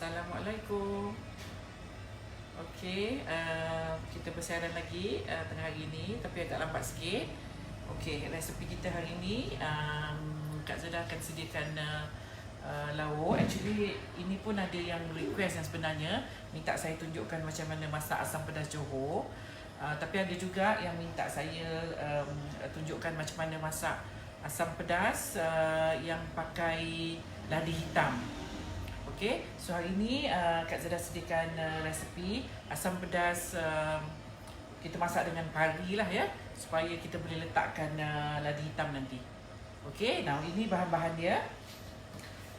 Assalamualaikum. Okey, kita bersiaran lagi tengah hari ini tapi agak lambat sikit. Okey, resepi kita hari ini Kak Zada akan sediakan lauk. Actually ini pun ada yang request yang sebenarnya minta saya tunjukkan macam mana masak asam pedas Johor. Tapi ada juga yang minta saya tunjukkan macam mana masak asam pedas yang pakai lada hitam. Okey, so hari ini Kak Zada sediakan resepi asam pedas kita masak dengan pari lah ya, supaya kita boleh letakkan lada hitam nanti. Okey, now ini bahan-bahan dia.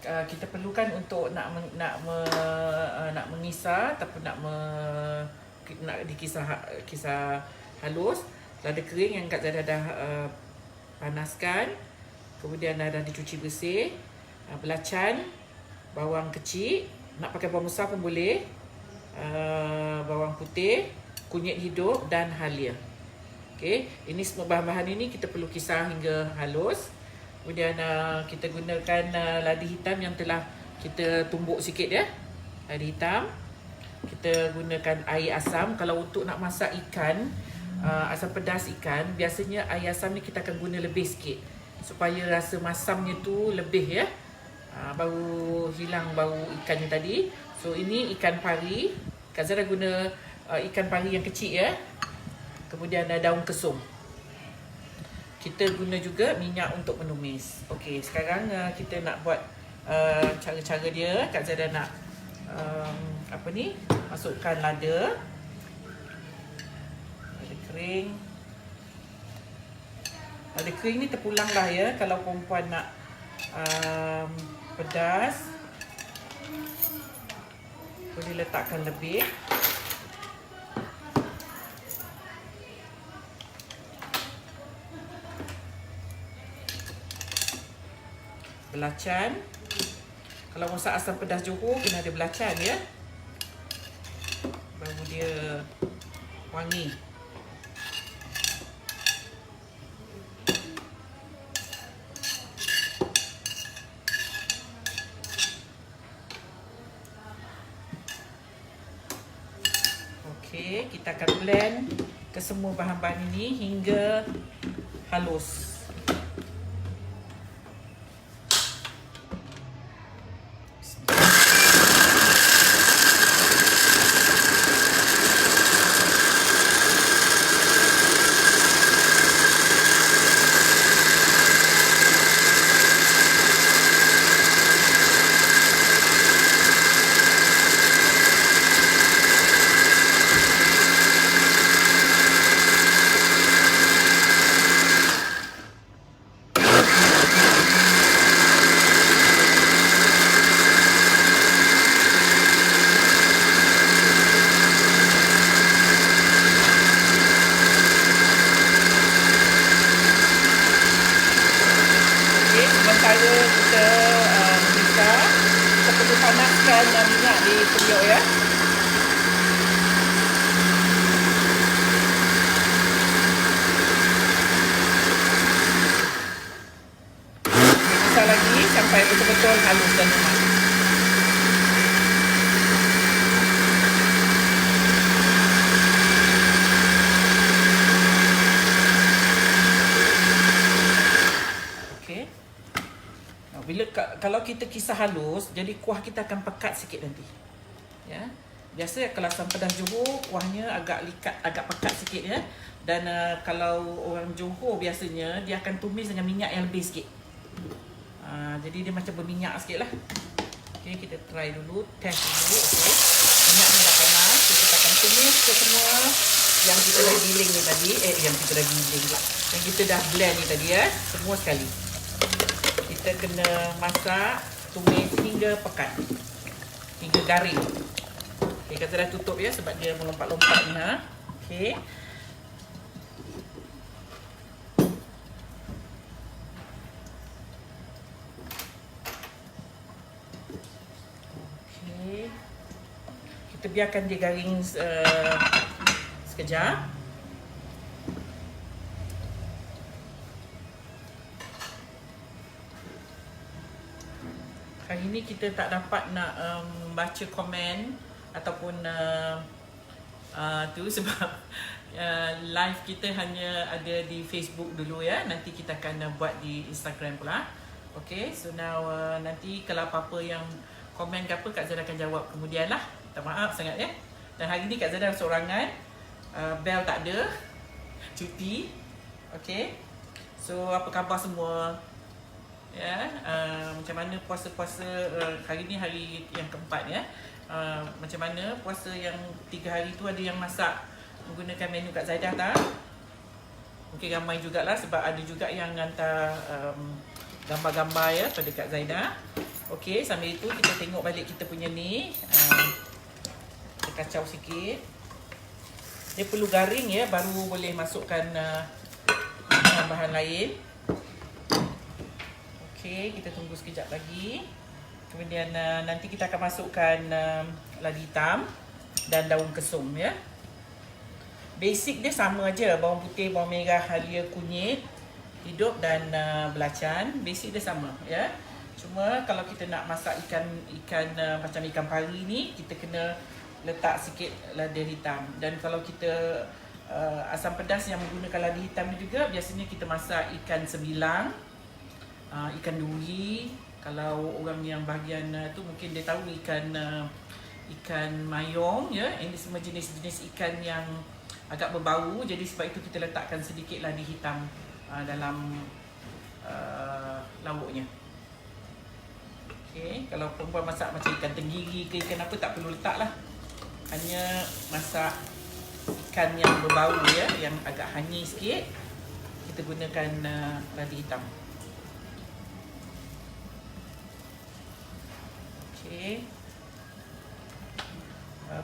Kita perlukan untuk nak mengisar ataupun nak kisar halus lada kering yang Kak Zada dah panaskan, kemudian dah dicuci bersih, belacan, bawang kecil, nak pakai bawang besar pun boleh, bawang putih, kunyit hidup dan halia. Okey, ini semua bahan-bahan ini kita perlu kisar hingga halus. Kemudian kita gunakan lada hitam yang telah kita tumbuk sikit ya. Lada hitam. Kita gunakan air asam. Kalau untuk nak masak ikan, asam pedas ikan, biasanya air asam ni kita akan guna lebih sikit supaya rasa masamnya tu lebih ya. Baru hilang bau ikannya tadi. So ini ikan pari. Kak Zada guna ikan pari yang kecil ya. Kemudian daun kesum. Kita guna juga minyak untuk menumis. Okey, sekarang kita nak buat cara-cara dia. Kak Zada nak masukkan lada kering. Lada kering ni terpulang lah ya kalau perempuan nak pedas, boleh letakkan lebih. Belacan, kalau masak asam pedas Johor kena ada belacan ya, baru dia wangi. Okey, kita akan blend kesemua bahan-bahan ini hingga halus. Sementara kita mengisar, kita perlu panaskan minyak di periuk ya. Kisar lagi sampai betul-betul halus dan lemak. Bila kalau kita kisar halus, jadi kuah kita akan pekat sikit nanti. Ya. Biasa kalau asam pedas Johor kuahnya agak likat, agak pekat sikit ya. Dan kalau orang Johor biasanya dia akan tumis dengan minyak yang lebih sikit. Jadi dia macam berminyak sikitlah. Okey, kita try dulu, test dulu. Okey. Minyaknya dah panas, kita akan tumis ke semua yang kita dah giling ni tadi. Yang kita dah giling pula. Yang kita dah blend ni tadi ya, semua sekali. Kita kena masak, tumis hingga pekat, hingga garing. Okay, kita dah tutup ya sebab dia melompat-lompat ni ha. Okey. Okey. Kita biarkan dia garing sekejap. hari ni kita tak dapat nak baca komen ataupun tu sebab live kita hanya ada di Facebook dulu ya. Nanti kita akan buat di Instagram pula. Okay, so now nanti kalau apa-apa yang komen ke apa, Kak Zada akan jawab kemudian lah. Minta maaf sangat ya. Dan hari ni Kak Zada seorangan, Bel tak ada, cuti. Okay, so apa khabar semua? Ya, macam mana puasa-puasa hari ni hari yang keempat ya. Macam mana puasa yang 3 hari tu, ada yang masak menggunakan menu Kak Zaidah tak? Mungkin ramai jugalah sebab ada juga yang hantar gambar-gambar ya pada Kak Zaidah. Okey, sambil itu kita tengok balik kita punya ni. Kita kacau sikit. Dia perlu garing ya, baru boleh masukkan bahan-bahan lain. Okey, kita tunggu sekejap lagi. Kemudian nanti kita akan masukkan ladi hitam dan daun kesum ya. Basic dia sama aja, bawang putih, bawang merah, halia, kunyit, hidup dan belacan. Basic dia sama ya. Cuma kalau kita nak masak ikan macam ikan pari ni, kita kena letak sikit lada hitam. Dan kalau kita asam pedas yang menggunakan lada hitam ni juga, biasanya kita masak ikan sebilang, ikan duri. Kalau orang yang bahagian tu mungkin dia tahu ikan mayong ya. Ini semua jenis-jenis ikan yang agak berbau. Jadi sebab itu kita letakkan sedikit lada hitam dalam lauknya. Okey, kalau perempuan masak macam ikan tenggiri ke ikan apa, tak perlu letak lah. Hanya masak ikan yang berbau ya, yang agak hanyir sikit, kita gunakan lada hitam. Okay.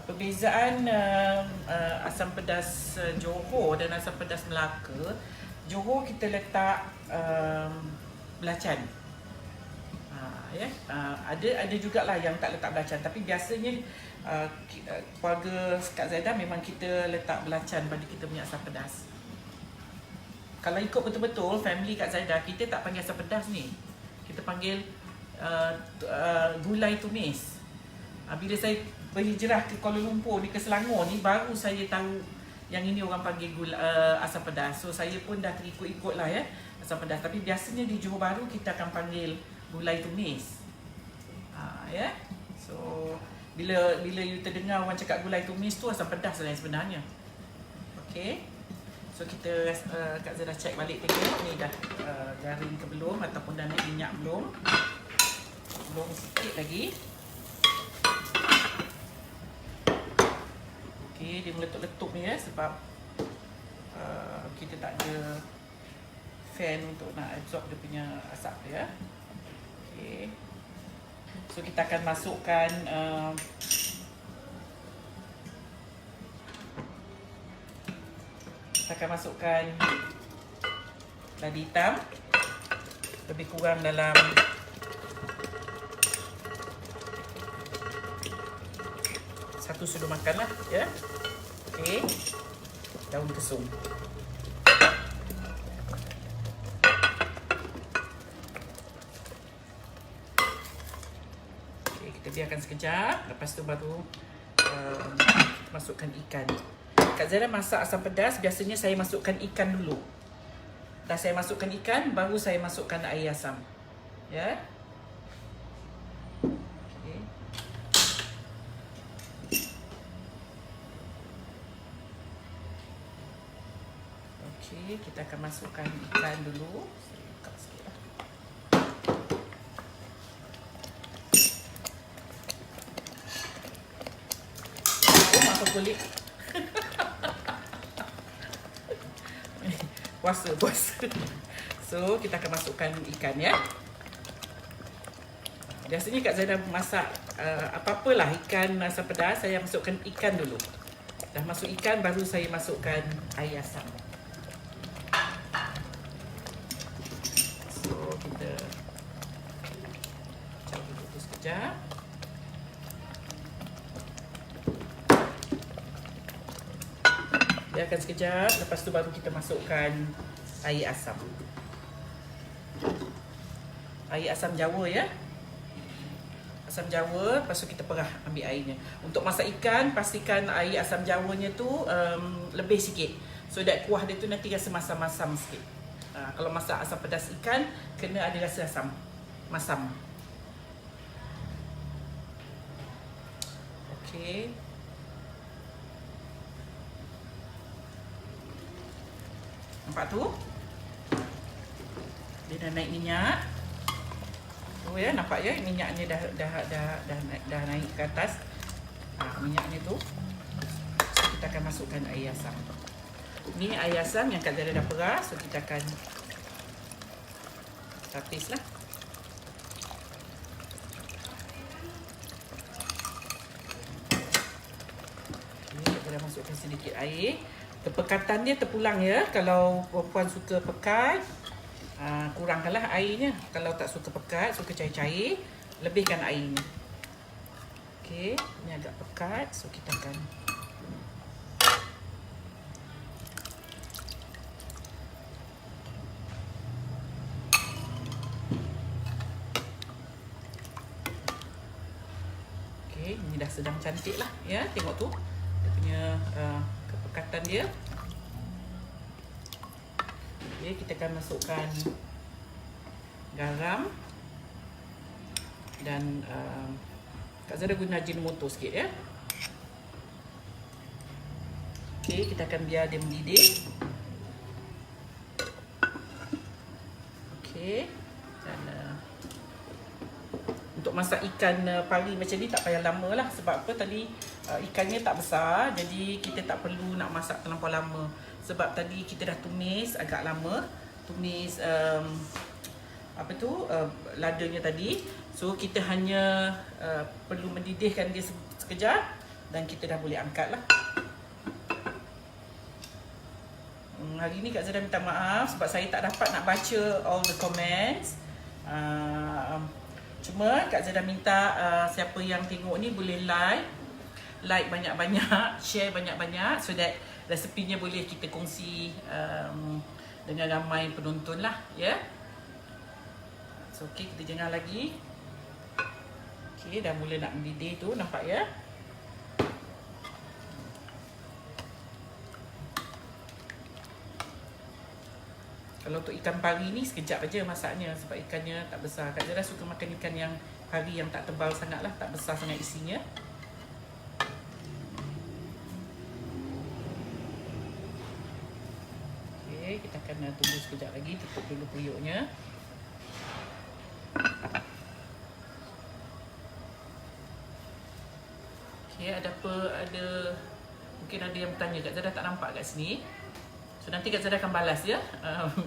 Perbezaan asam pedas Johor dan asam pedas Melaka. Johor kita letak belacan. Ya, ada jugalah yang tak letak belacan, tapi biasanya keluarga Kak Zaidah memang kita letak belacan pada kita punya asam pedas. Kalau ikut betul-betul family Kak Zaidah, kita tak panggil asam pedas ni. Kita panggil gulai tumis. Bila saya berhijrah ke Kuala Lumpur ni, ke Selangor ni, baru saya tahu yang ini orang panggil asam pedas. So saya pun dah terikut-ikut lah ya asam pedas. Tapi biasanya di Johor Bahru kita akan panggil gulai tumis. Ya. So bila you terdengar orang cakap gulai tumis tu, asam pedas lah sebenarnya. Okey. So kita Kak Zaidah check balik tengok ni dah garing ke belum, ataupun dah naik minyak belum. Belum, sikit lagi. Okey, dia meletup-letup ni ya, sebab kita tak ada fan untuk nak absorb dia punya asap dia. Okey. So kita akan masukkan lada hitam lebih kurang dalam 1 sudu makan lah ya. Okey. Daun kesum. Okey, kita biarkan sekejap. Lepas tu baru masukkan ikan. Kak Zaidah masak asam pedas, biasanya saya masukkan ikan dulu. Dah saya masukkan ikan, baru saya masukkan air asam. Ya. Okey, kita akan masukkan ikan dulu. Saya buka sikit lah. Oh, maaf kulit. Puasa. So, kita akan masukkan ikan ya. Biasanya Kak Zaidah masak apa-apalah ikan asam pedas, saya masukkan ikan dulu. Dah masuk ikan, baru saya masukkan air asam. So, kita campur dulu sekejap. Biarkan sekejap, lepas tu baru kita masukkan air asam. Air asam Jawa ya. asam jawa, lepas tu kita perah ambil airnya. Untuk masak ikan, pastikan air asam jawanya tu lebih sikit. So that kuah dia tu nanti rasa masam-masam sikit. Kalau masak asam pedas ikan, kena ada rasa asam, masam. Okey. Nampak tu? Dia dah naik minyak. Oh ya, nampak ya minyaknya dah naik ke atas. Minyaknya tu. So, kita akan masukkan air asam. Ni air asam yang Kak Zara dah perah, so kita akan tapis lah. Okay, kita dah masukkan sedikit air. Pekatan dia terpulang ya. Kalau perempuan suka pekat, kurangkanlah airnya. Kalau tak suka pekat, suka cair-cair, lebihkan airnya. Okey, ni agak pekat, so kita akan ini dah sedang cantik lah ya, tengok tu dia punya kepekatan dia. Okay, kita akan masukkan garam dan Kak Zara guna Ajinomoto sikit ya. Okay, kita akan biar dia mendidih. Okay, dan untuk masak ikan pari macam ni tak payah lama lah. Sebab apa tadi ikannya tak besar, jadi kita tak perlu nak masak terlampau lama. Sebab tadi kita dah tumis agak lama, tumis apa tu ladanya tadi. So kita hanya perlu mendidihkan dia sekejap dan kita dah boleh angkat lah. Hari ni Kak Zara minta maaf sebab saya tak dapat nak baca all the comments. Cuma Kak Zara minta siapa yang tengok ni boleh like banyak-banyak, share banyak-banyak, so that resepinya boleh kita kongsi dengan ramai penonton lah ya. So okey, kita jengah lagi. Okey, dah mula nak mendidih tu, nampak ya. Kalau untuk ikan pari ni sekejap aja masaknya sebab ikannya tak besar. Kak Zara suka makan ikan yang pari yang tak tebal sangat lah, tak besar sangat isinya. Okey, kita akan tunggu sekejap lagi, tutup dulu periuknya. Okey, mungkin ada yang bertanya, Kak Zara tak nampak kat sini. So nanti Kak Zara akan balas ya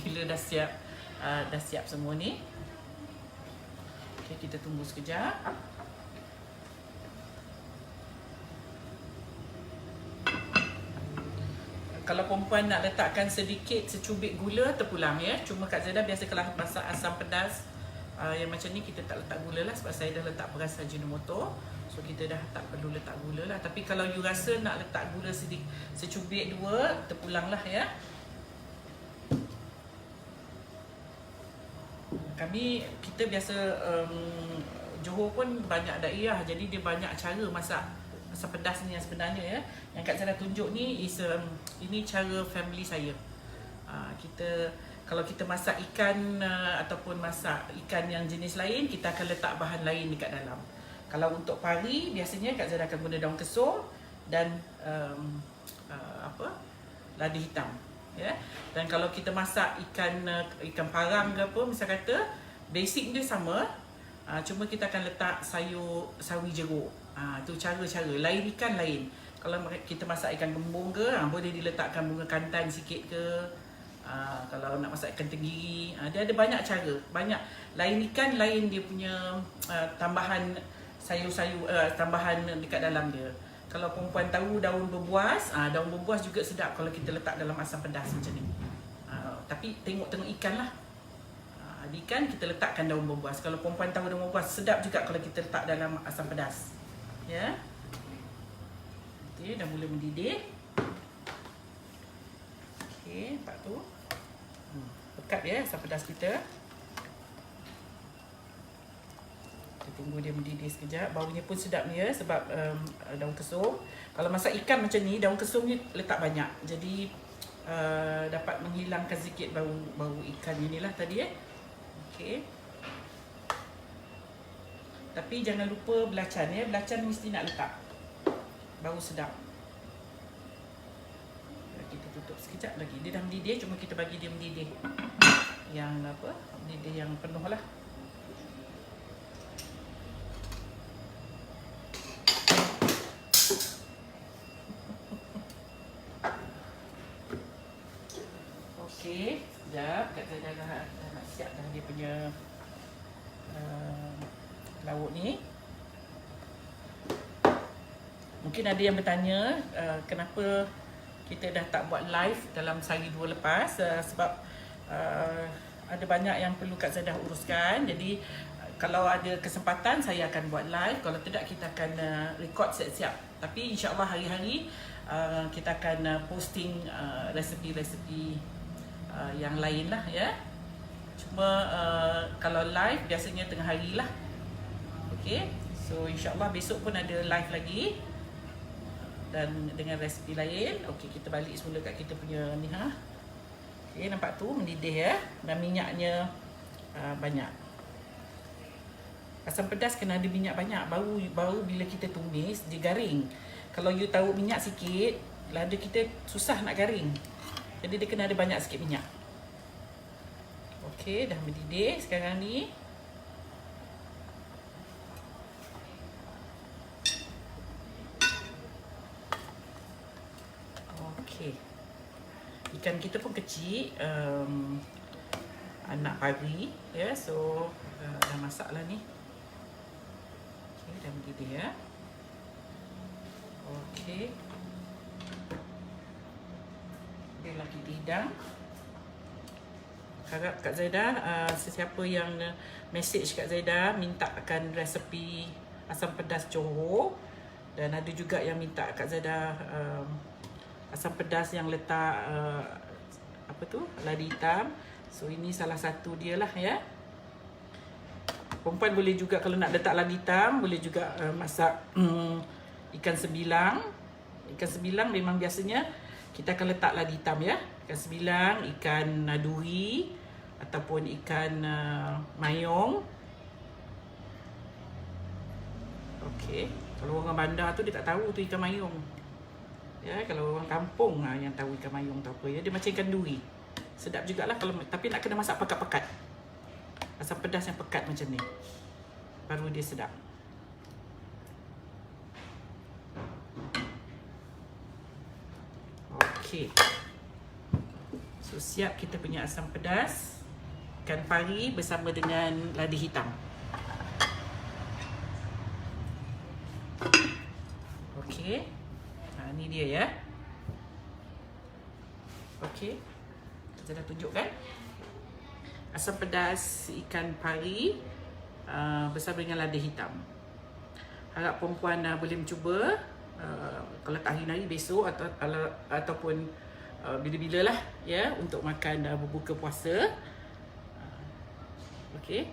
bila dah siap semua ni. Okey, kita tunggu sekejap. Kalau perempuan nak letakkan sedikit secubit gula, terpulang ya. Cuma Kak Zara biasa kalau masak asam pedas yang macam ni kita tak letak gula lah, sebab saya dah letak beras Ajinomoto. So kita dah tak perlu letak gula lah. Tapi kalau you rasa nak letak gula sedikit, secubit dua, terpulang lah ya. Kita biasa Johor pun banyak daerah, jadi dia banyak cara masak asam pedas ni yang sebenarnya ya. Yang Kak Zara tunjuk ni ini cara family saya. Kalau kita masak ikan ataupun masak ikan yang jenis lain, kita akan letak bahan lain dekat dalam. Kalau untuk pari, biasanya Kak Zara akan guna daun kesor dan lada hitam. Ya. Dan kalau kita masak ikan parang ke apa, misal kata, basic dia sama. Cuma kita akan letak sawi jeruk. Itu cara-cara. Lain ikan lain. Kalau kita masak ikan gembung ke, boleh diletakkan bunga kantan sikit ke. Kalau nak masak ikan tenggiri, dia ada banyak cara. Banyak. Lain ikan, lain dia punya tambahan sayur-sayur, tambahan dekat dalam dia. Kalau perempuan tahu daun berbuas, daun berbuas juga sedap kalau kita letak dalam asam pedas macam ni. Tapi tengok-tengok ikan lah. Di ikan kita letakkan daun berbuas. Kalau perempuan tahu daun berbuas, sedap juga kalau kita letak dalam asam pedas. Ya. Okey, dah mula mendidih. Okey, nampak tu. Pekat ya asam pedas kita. Kita tunggu dia mendidih sekejap. Baunya pun sedap ni ya, sebab daun kesum. Kalau masak ikan macam ni, daun kesum ni letak banyak. Jadi dapat menghilangkan sikit bau ikan ni lah tadi ya. Okey. Tapi jangan lupa belacan ya. Belacan mesti nak letak. Bau sedap. Kita tutup sekejap lagi. Dia dah mendidih, cuma kita bagi dia mendidih. Yang apa? Mendidih yang penuh lah. Okey, sekejap. Kak Zaida dah nak siap dah dia punya lauk ni. Mungkin ada yang bertanya kenapa kita dah tak buat live dalam sehari dua lepas, sebab ada banyak yang perlu Kak Zaida uruskan. Jadi kalau ada kesempatan saya akan buat live, kalau tidak kita akan record siap-siap. Tapi insya-Allah hari-hari kita akan posting resepi-resepi yang lain lah ya. Cuma kalau live biasanya tengah hari lah. Okay, so insyaAllah besok pun ada live lagi dan dengan resipi lain. Okay, kita balik semula kat kita punya ni ha. Okay, nampak tu mendidih ya, dan minyaknya banyak. Asam pedas kena ada minyak banyak, bau bila kita tumis dia garing. Kalau you taruh minyak sikit, lada kita susah nak garing. Jadi dia kena ada banyak sikit minyak. Okay, dah mendidih sekarang ni. Okay. Ikan kita pun kecil, anak pari ya, so dah masak lah ni. Okay, dah mendidih ya. Okay, dia lagi dihidang. Harap Kak Zaida, sesiapa yang message Kak Zaida mintakan resepi asam pedas Johor, dan ada juga yang minta Kak Zaida asam pedas yang letak apa tu, lada hitam. So ini salah satu dia lah ya. Perempuan boleh juga kalau nak letak lada hitam, boleh juga masak ikan sebilang. Ikan sebilang memang biasanya kita akan letak lada hitam ya. Ikan sebilang, ikan duri ataupun ikan mayong. Okey, kalau orang bandar tu dia tak tahu tu ikan mayong. Ya, kalau orang kampung yang tahu ikan mayong tu apa ya, dia macam ikan duri. Sedap jugalah kalau, tapi nak kena masak pekat-pekat. Asam pedas yang pekat macam ni, baru dia sedap. Okey. So siap kita punya asam pedas ikan pari bersama dengan lada hitam. Okey. Ni dia ya. Okey. Kita dah tunjukkan asam pedas ikan pari bersama dengan lada hitam. Harap perempuan boleh mencuba, kalau tak hari-hari besok ataupun bila-bila lah ya, untuk makan berbuka puasa. Okey.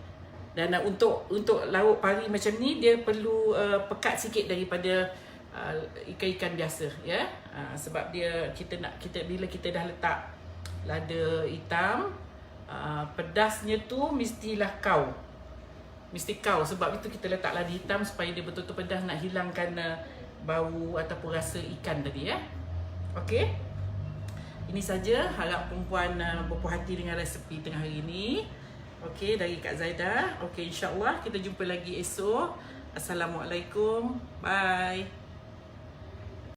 Dan untuk lauk pari macam ni dia perlu pekat sikit daripada ikan-ikan biasa ya. Sebab dia bila kita dah letak lada hitam, pedasnya tu mestilah mesti kau. Sebab itu kita letak lada hitam supaya dia betul-betul pedas, nak hilangkan bau ataupun rasa ikan tadi ya. Okey. Ini saja, harap perempuan berpuas hati dengan resepi tengah hari ini. Okey, dari Kak Zaida. Okey, insya-Allah kita jumpa lagi esok. Assalamualaikum. Bye.